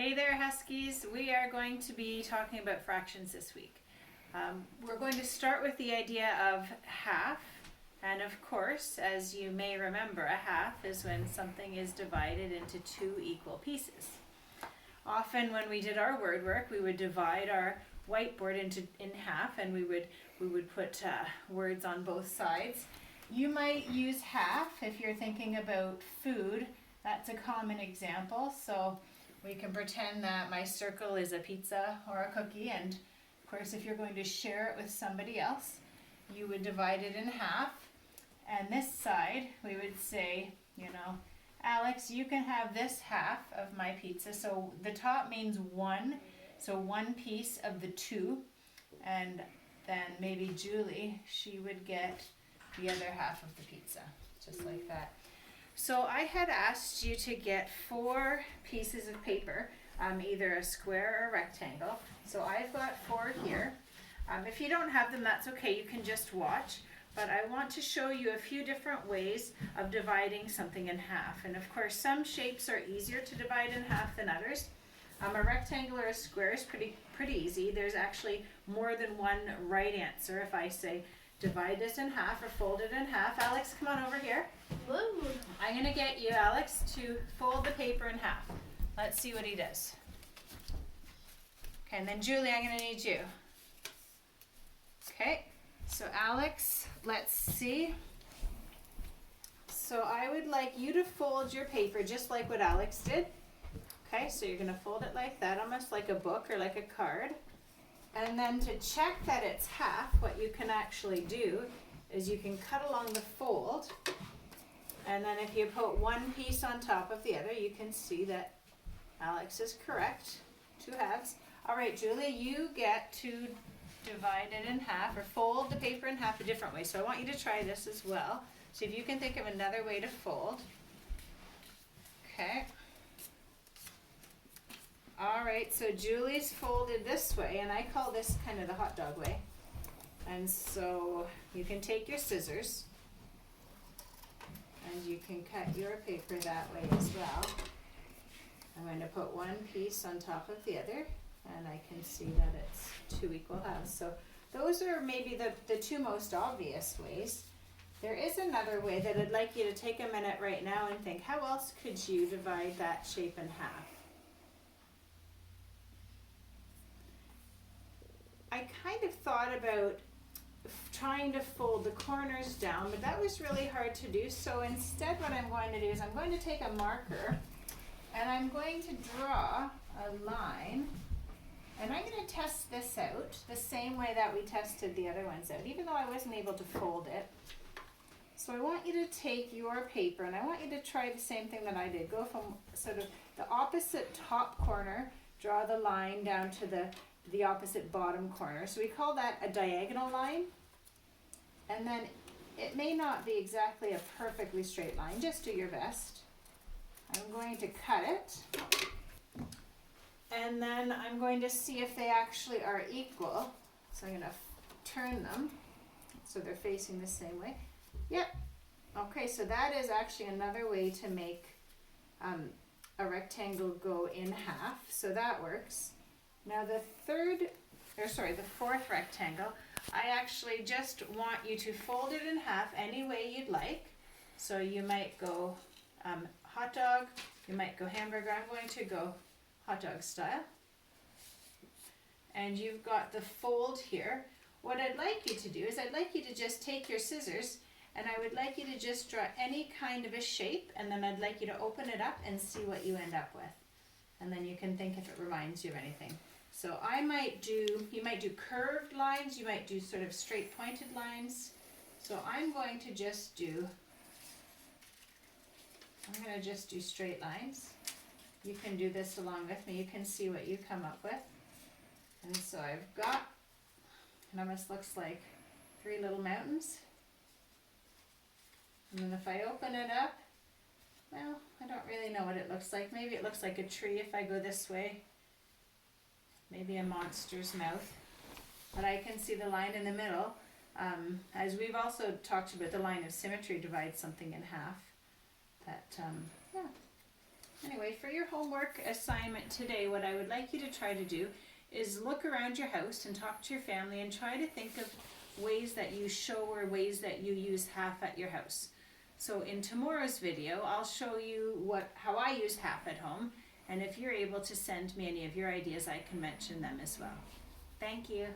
Hey there, Huskies. We are going to be talking about fractions this week. We're going to start with the idea of half. And of course, as you may remember, a half is when something is divided into two equal pieces. Often when we did our word work, we would divide our whiteboard in half, and we would put words on both sides. You might use half if you're thinking about food. That's a common example. So we can pretend that my circle is a pizza or a cookie, and of course if you're going to share it with somebody else, you would divide it in half. And this side, we would say, Alex, you can have this half of my pizza. So the top means one, so one piece of the two. And then maybe Julie, she would get the other half of the pizza, just like that. So I had asked you to get 4 pieces of paper, either a square or a rectangle. So I've got 4 here. If you don't have them, that's okay, you can just watch. But I want to show you a few different ways of dividing something in half. And of course, some shapes are easier to divide in half than others. A rectangle or a square is pretty easy. There's actually more than one right answer. If I say divide this in half or fold it in half. Alex, come on over here. Woo. I'm going to get you, Alex, to fold the paper in half. Let's see what he does. Okay, and then Julie, I'm going to need you. Okay, so Alex, let's see. So I would like you to fold your paper just like what Alex did. Okay, so you're going to fold it like that, almost like a book or like a card. And then to check that it's half, what you can actually do is you can cut along the fold. And then if you put one piece on top of the other, you can see that Alex is correct. 2 halves. All right, Julie, you get to divide it in half or fold the paper in half a different way. So I want you to try this as well. See if you can think of another way to fold. Okay. All right, so Julie's folded this way, and I call this kind of the hot dog way. And so you can take your scissors and you can cut your paper that way as well. I'm going to put one piece on top of the other, and I can see that it's 2 equal halves. So those are maybe the 2 most obvious ways. There is another way that I'd like you to take a minute right now and think, how else could you divide that shape in half? I kind of thought about trying to fold the corners down, but that was really hard to do. So instead what I'm going to do is I'm going to take a marker and I'm going to draw a line, and I'm going to test this out the same way that we tested the other ones out, even though I wasn't able to fold it. So I want you to take your paper and I want you to try the same thing that I did. Go from sort of the opposite top corner, draw the line down to the opposite bottom corner. So we call that a diagonal line. And then it may not be exactly a perfectly straight line, just do your best. I'm going to cut it. And then I'm going to see if they actually are equal. So I'm going to turn them so they're facing the same way. Yep. Okay, so that is actually another way to make a rectangle go in half. So that works. Now the fourth rectangle, I actually just want you to fold it in half any way you'd like. So you might go hot dog, you might go hamburger. I'm going to go hot dog style. And you've got the fold here. What I'd like you to do is I'd like you to just take your scissors and I would like you to just draw any kind of a shape, and then I'd like you to open it up and see what you end up with. And then you can think if it reminds you of anything. So you might do curved lines, you might do sort of straight pointed lines. So I'm going to just do straight lines. You can do this along with me, you can see what you come up with. And so I've got, it almost looks like 3 little mountains. And then if I open it up, well, I don't really know what it looks like. Maybe it looks like a tree if I go this way. Maybe a monster's mouth. But I can see the line in the middle. As we've also talked about, the line of symmetry divides something in half. That, yeah. Anyway, for your homework assignment today, what I would like you to try to do is look around your house and talk to your family and try to think of ways that you show or ways that you use half at your house. So in tomorrow's video, I'll show you how I use half at home, and if you're able to send me any of your ideas, I can mention them as well. Thank you.